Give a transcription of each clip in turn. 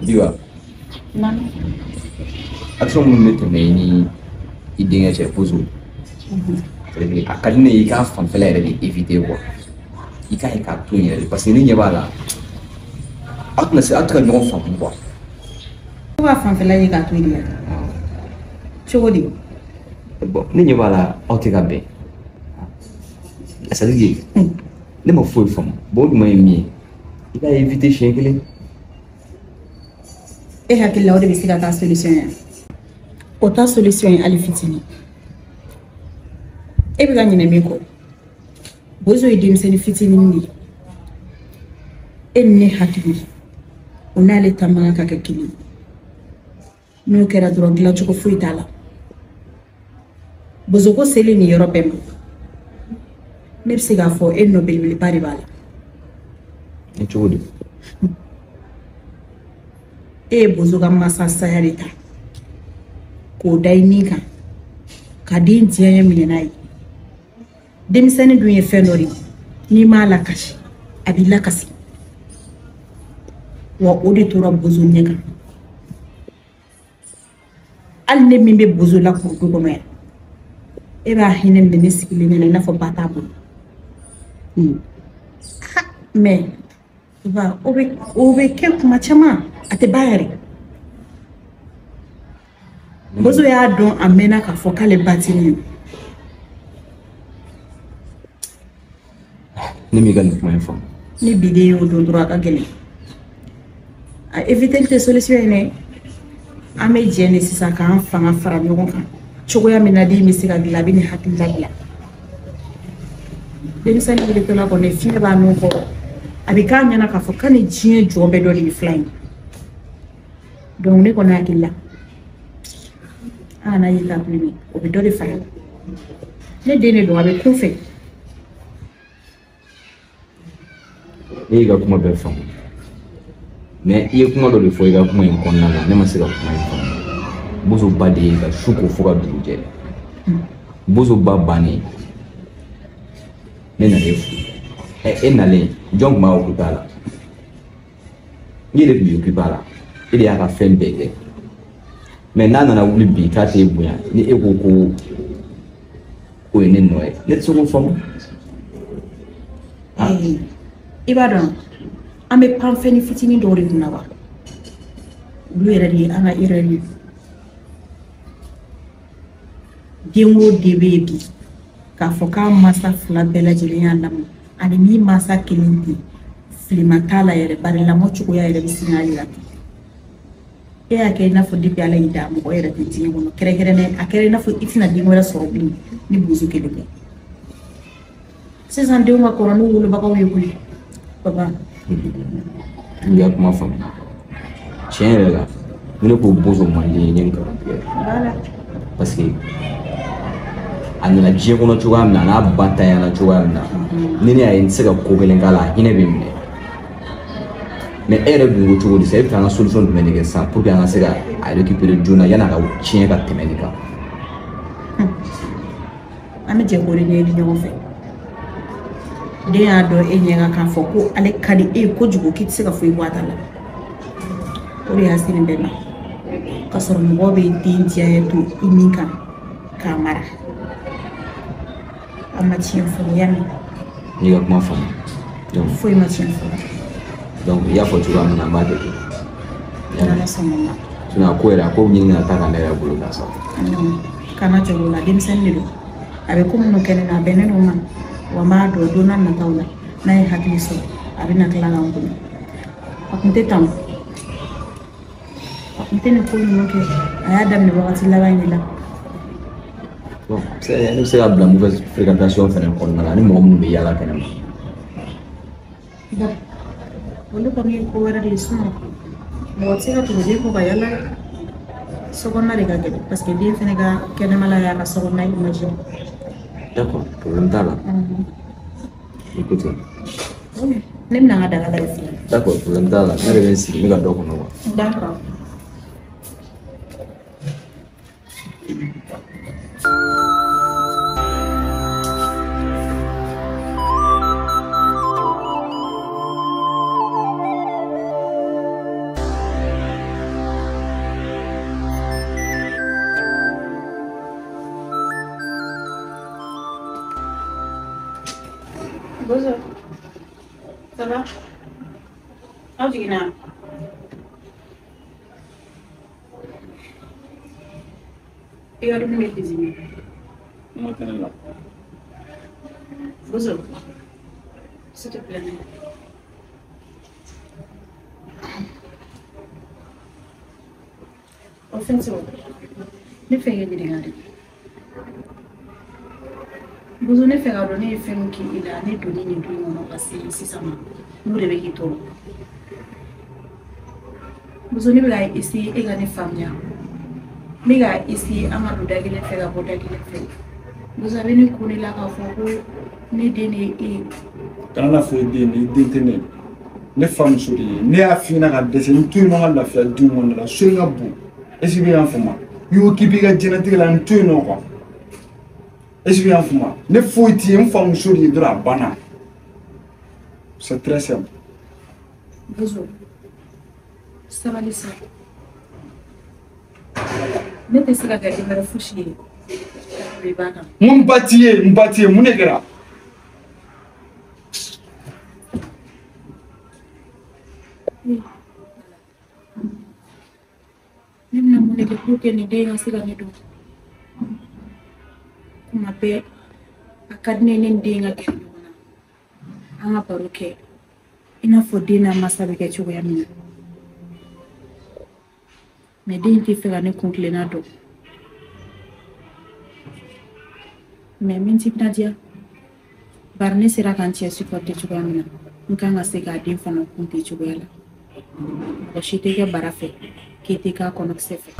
Biwa. Non. Action mun ne tɛmɛ ni I denkɛ cɛ pozo. A ka di ne ye I k'a fanfɛla yɛrɛ de éviter quoi. I ka ɲi k'a to yen yɛrɛ parce que ne ɲɛ b'a la. Aw tɛna se aw tɛ ka ɲɔgɔn faamu quoi. Ko ka fanfɛla ye k'a to yen yɛrɛ. Cogo di? Bon ne ɲɛ b'a la aw tɛ ka bɛn. C'est à dire ne ma foyi faamu. Bon o ɲuman ye min ye I k'a éviter siɲɛ kelen. E hakili la o de bɛ se ka taa solution ye. O ta solution ye hali fitinin. E bɛ ka ɲinɛ min kɔ. Bozo ye denmisɛnnin fitinin de ye. E ni ne hakili o n'ale ta man kan ka kɛ kelen. N'o kɛra dɔrɔn dilancogo foyi t'a la. Bozo ko selen nin yɔrɔ bɛɛ ma. Ne bɛ se k'a fɔ e nɔ belebeleba de b'a la. Ni cogo di? E ye bozo ka masa saya de ta k'o da I nin kan ka den diyaɲɛ minɛ n'a ye. Denmisɛnnin dun ye fɛn dɔ de ye n'i m'a lakasi a b'i lakasi wa o de tora bozo ɲɛ kan. Hali ne min bɛ bozo la k'o du kɔnɔ yan e b'a hinɛ minɛ ne sigilen ɲɛna I n'a fɔ ba t'a bolo. Mais o bɛ kɛ kuma caman a tɛ ba yɛrɛ. Bozo y'a dɔn a mɛnna k'a fɔ k'ale ba tɛ ne ye. Ne m'i ka nin kuma in faamu. Ni biden y'o don dɔrɔn a ka gɛlɛn. A éviter tɛ solution ye dɛ. An bɛ jɛ de sisan k'an fanga fara ɲɔgɔn kan cogoya min na den bɛ se ka dilan a bɛ nin hakili la dilan. Denmisɛnnin wilitɔla kɔni fiɲɛ b'a nun kɔrɔ a bɛ k'a ɲɛna k'a fɔ k'a ni diɲɛ jɔn bɛɛ dɔ de ye fila in. Donc ne kɔni hakili la an kana ye k'a bilen o bɛ dɔ de fara. Ne den de don a bɛ kun fɛ. E y'i ka kuma bɛɛ faamu mais I ye kuma dɔ de fɔ I ka kuma in kɔnɔna la ne ma se ka kuma in faamu. Bozo ba de ye ka su ko fo ka dugu jɛ. Bozo ba bannen ne nana e fo. E nalen jɔn tun b'a occupé a la? I de tun b'i occupé a la. E de y'a ka fɛn bɛɛ kɛ. Mais n'a nana wuli bi k'a t'e bonya ni e ko ko o ye ne nɔ ye ne tɛ se k'o faamu. I b'a dɔn an bɛ pan fɛn fitinin dɔw de kunna wa olu yɛrɛ de ye an ka erreur ye. Den o den bɛ yen bi k'a fɔ k'a masa fila bɛɛ lajɛlen y'a lamɔ ani min masa kelen tɛ filima t'a la yɛrɛ bari lamɔ cogoya yɛrɛ bɛ sin a yira. E y'a kɛ I n'a fɔ depuis Ala y'i da mɔgɔ yɛrɛ tɛ diɲɛ kɔnɔ kɛrɛnkɛrɛnnen a kɛra I n'a fɔ I tɛna den wɛrɛ sɔrɔ bilen ni bozo kelen tɛ. Sisan denw ka kɔrɔ n'u wolobagaw ye koyi. Papa. I y'a kuma faamu. Tiɲɛ yɛrɛ la ne ko bozo man di n ye nkalon tigɛ. Parce que a nana diɲɛ kɔnɔ cogoya min na a n'a ba tanyana cogoya min na ni ne y'a ye n tɛ se ka ko kelen k'a la a hinɛ bɛ minɛ. Mais e yɛrɛ dun ko cogo di sa e bɛ fɛ an ka solution jumɛn de kɛ sisan pour que an ka se ka a récupérer joona yan'a ka tiɲɛ ka tɛmɛ nin kan. An bɛ jɛ k'o de ɲɛɲini ɲɔgɔn fɛ. Den y'a dɔn e ɲɛ kan k'a fɔ ko ale ka di e ye kojugu k'i tɛ se ka foyi bɔ a ta la. O de y'a se nin bɛɛ ma. K'a sɔrɔ mɔgɔ bɛ den diyaɲɛ to I nin kan k'a mara. A ma tiɲɛ fɔlɔ ya min. N'i ka kuma faamu. Foyi ma tiɲɛ fɔlɔ. Donc I y'a fɔ cogoya min na n b'a kɛ ten. N'Ala sɔnna ma. Sinon a ko yɛrɛ a ko ɲini ka taa ka ne yɛrɛ bolo kan sa. Kana jɔrɔ o la denmisɛnnin de don. A bɛ ko minnu kɛ ne na a bɛnnen don ma. Wa n b'a dɔn don n'a nataw la n'a ye hakili sɔrɔ a bɛna tila k'an bonya. A tun tɛ tan. A tun tɛ nin ko ninnu kɛ a y'a daminɛ wagati laban in de la. Bon ne bɛ se ka bila mauvaise fréquentation fɛnɛ kɔnɔna la ni mɔgɔ minnu bɛ yaala kɛnɛma. Bon olu kɔni ye ko wɛrɛ de ye sinon mɔgɔ tɛ se ka tugu den kɔ ka yaala sokɔnɔna de ka gɛlɛn parce que den fɛnɛ ka kɛnɛmala y'a ka sokɔnɔna imagine. D'accord, problème t'a la. Écoute. Ne bɛna n ka daga lajɛ sisan. D'accord, problème t'a la. Ne yɛrɛ bɛ n sigi n bɛ ka dɔ kɔnɔ quoi. D'accord. Bonjour. Ça va? Aw jiginna. I ka dumuni bɛ cuisiner. Moi, t'es là. Bonjour. S'il te plaît. Offensive. Ne fɛ kɛ ɲininkali. Bonjour, ne fɛ ka dɔn ne ye fɛn min k'i la ne donni nin don kɔnɔ ka se sisan ma n'o de bɛ k'i tɔɔrɔ. Bonjour, ne bɛ ka essayer e ka ne faamuya. Ne ka essayer an ka don da kelen fɛ ka bɔ da kelen fɛ. Bonjour, a bɛ ne kun ne la k'a fɔ ko ne den de ye e ye. Kana na fɔ den ni den tɛ ne. Ne famuso de ye. Ne y'a f'i ɲɛna ka dɛsɛ n to yen nɔ n ka lafiya du kɔnɔna la so in ka bon. Est-ce que i y'a faamu? I y'o k'i b'i ka diɲɛlatigɛ la n to yen nɔ quoi. Est-ce que i y'a faamu? Ne foyi t'i ye n famuso de ye dɔrɔn a banna. C'est très simple. Bonjour. Sabali sa. Ne tɛ se ka kɛ den wɛrɛ fosi ye. I b'a kan. Mun ba t'i ye mun de kɛra? Ne bɛna mun de kɛ pour que nin den ka se ka ne dɔn. Kuma bɛɛ a ka di ne ye ne ni den ka gɛrɛ ɲɔgɔn na. An ka baro kɛ i n'a fɔ den n'a masa bɛ kɛ cogoya min na. Mais den tɛ fɛ ka ne kun tilenna dɔn. Mais min t'i diya bari ne sera ka n cɛ supporter cogoya min na n kan ka se k'a den fana kun ten cogoya la. Mɔgɔ si tɛ kɛ bara fɛ k'i tɛ k'a kɔnɔkisɛ fɛ.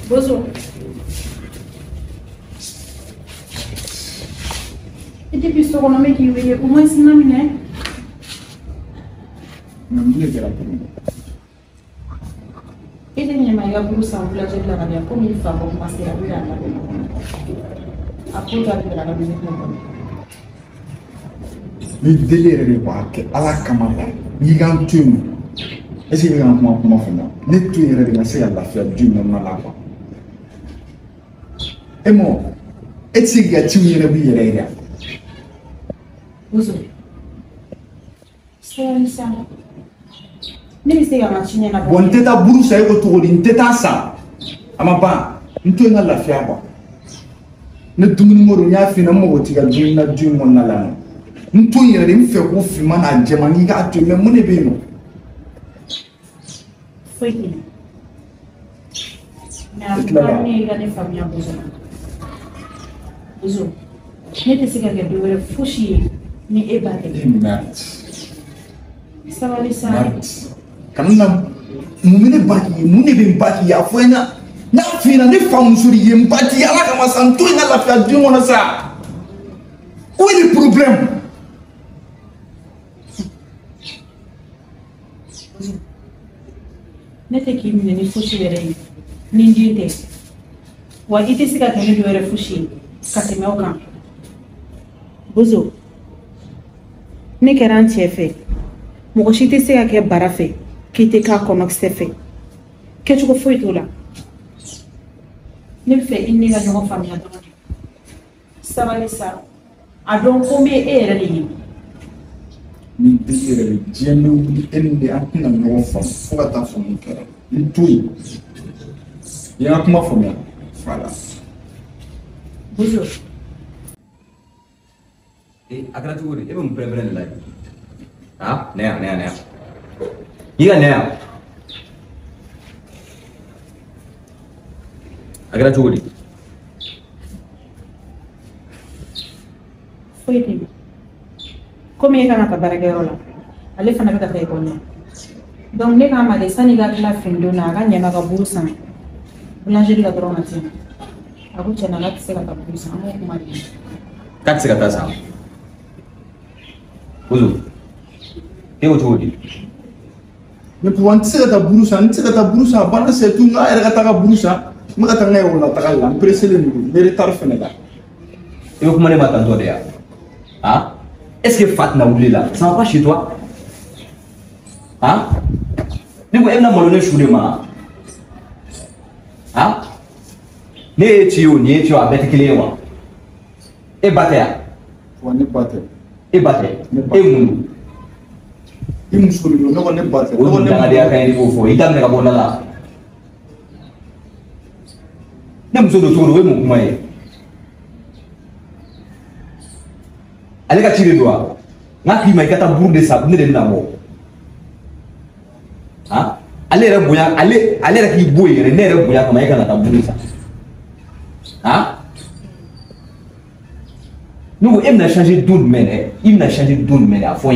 Bonjour. Et depuis ce qu'on a mis qui est au moins 6 minutes. Et les gens qui ont semblé que la radio comme il faut pour passer la vie à la maison. Après la maison. Le délire de quoi que à la caméra, il y a un tunnel. Est-ce qu'il y a un moment fait là? Les tunnels de c'est à la fête du monde là. Et moi, est-ce qu'il y a tunnel de vie là? Bonjour. C'est ça. Ne sais pas machine na. Bon teta buru sa ko to din teta sa. Ama ba, nto na lafiya ba. Ne dumuni mo nya fi na mo ti ga dumuni na du mo na la. Nto yere mi fe ko fi ma na jemani ga to me mo ne be no. Foi que. Na ne ga ne famia bozo. Bozo. Ne te siga ga do fushi ni e ba te. Mat. Sabali sa. Kanuna mumine baki mune be baki ya fuena na fina ne famusuri ye mbati ala kama santo ina la fia du mona sa. Où est le problème? Ne te ki mine ni fushi were ni ndite. Wa ite sika tani do were fushi kateme okan. Bozo. Ne kɛra n cɛ fɛ mɔgɔ si tɛ se ka kɛ bara fɛ k'i tɛ k'a kɔnɔkisɛ fɛ kɛcogo foyi t'o la ne bɛ fɛ i ni ka ɲɔgɔn faamuya dɔrɔn de sabali sa a dɔn ko n bɛ e yɛrɛ de ye. Ni den yɛrɛ de diɲɛ bɛ wuli e ni de an tɛna ɲɔgɔn faamu fo ka taa fɔ mun kɛra n to yen i y'an ka kuma faamuya voilà. Bonjour. A kɛra cogo di? E bɛ mun pɛrɛn-pɛrɛn de la yen? Ah, ne yan. I ka ne yan. A kɛra cogo di? Foyi tɛ yen. Komi e kan ka taa baarakɛyɔrɔ la, ale fana bɛ ka taa ekɔli la. Donc ne k'a ma de sani i ka tila fini don na a ka ɲɛma ka buru san boulangerie la dɔrɔn ka tɛmɛ. A ko tiɲɛna k'a tɛ se ka taa buru san, an b'o kuma de. K'a tɛ se ka taa san. Bozo, e ko cogo di? mais pour un tse ta burusa bana c'est tout nga era ta burusa ma ta ngay wala ta la pressé le niveau mais retard fenela et comment les matin toi derrière hein est-ce que Fatna oublie là ça va pas chez toi hein ni ko emna molone shude ma hein ne tio abet kilewa e batea wani bate e bate e mundu imusuri no ne bate o ndanga dia kay ni fo idam ne ka bona la ne muso do toro we mu kuma ye ale ka tire doa ngaki mai kata burde sa ne de na mo ha ale re boya ale re ki boye re ne re boya kama yaka na ta burde sa ha nous il n'a changé d'où mais il n'a changé d'où mais à fond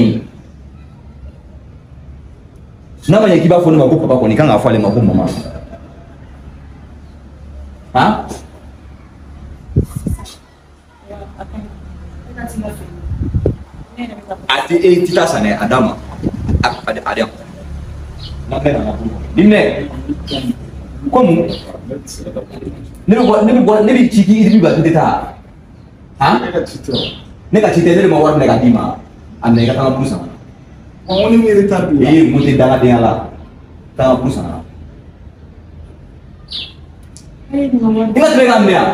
na manya kiba fo ne mako papa ko ni kan afale mako mama ha ati e tita sane adama adam na pena na dimne komu ne bi chiki ibi ba tita ha ne ka chite ne ma war ne ka dima am ne ka ta busa on ni retard bi e mo te danga de ala ta busa ina tre ga mea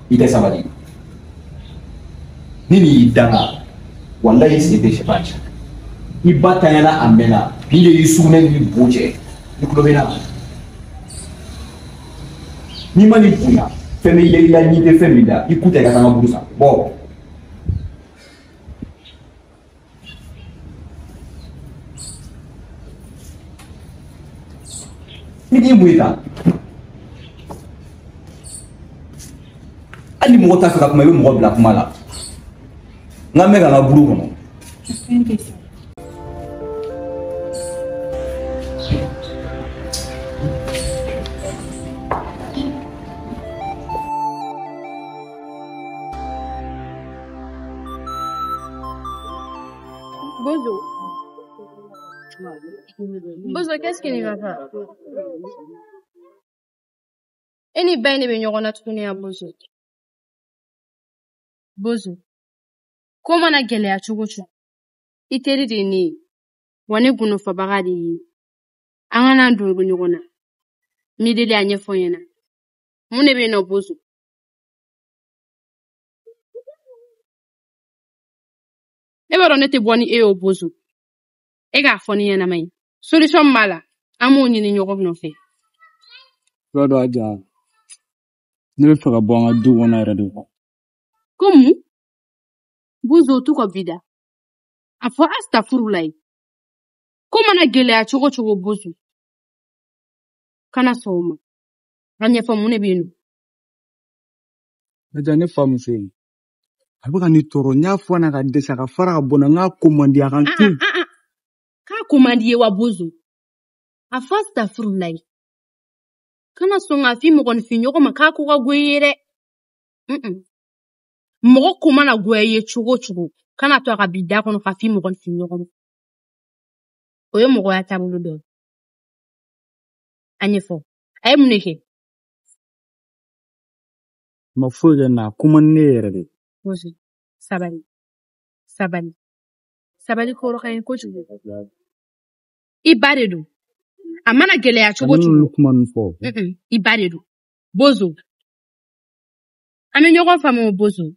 ite sabadi nini danga wallahi c'est des chevaches ibata yana amena bile yisune ni boje ni kulobena ni mani puna femi ile ila ni de femi da ikuta ka tanga burusa bo ni di buita ali mo ta ka kuma be mo bla kuma la ngame ka na buru kono Bozo, qu'est-ce qu'il va faire? Et ni ben ni on a tourné à Bozo. Bozo. Comment on a galé à Chugochu? Il t'a dit ni. Wane guno fa bagadi. Angana ndo gunyona. Mideli anye foyena. Mune be no Bozo. Eba ronete boni e o Bozo. Ega foni yana mai. Solution mala. Amo nyini nyoko no fe. Rodo aja. Ne be faka bonga du wona redo. Komu? Bozo tu ko vida. Afo astafurulai. Koma na gele a chogo Bozo. Kana soma. Anya fa mune binu. Aja ne famu se. Abuka ni toro nya fo na ka desa ka fara ka bona nga komandi akan tu. Ka komandi wa Bozo. Afo astafurulai. Kana songa fi mo kon fi nyoko maka ko ga gwere. Mo ko mana gweye chogo. Kana to ga bida kono ka fi mo kon fi nyoko. Oyo mo ya tabulu do. Anyefo. Ay muneke. Ma fuga na kuma nere. Bozo. Sabali. Sabali ko ro kay ko chugo. Ibaredu. Amana gele ya chogo. Lukman fo. Ibaredu. Bozo. Amenyo ko famo Bozo.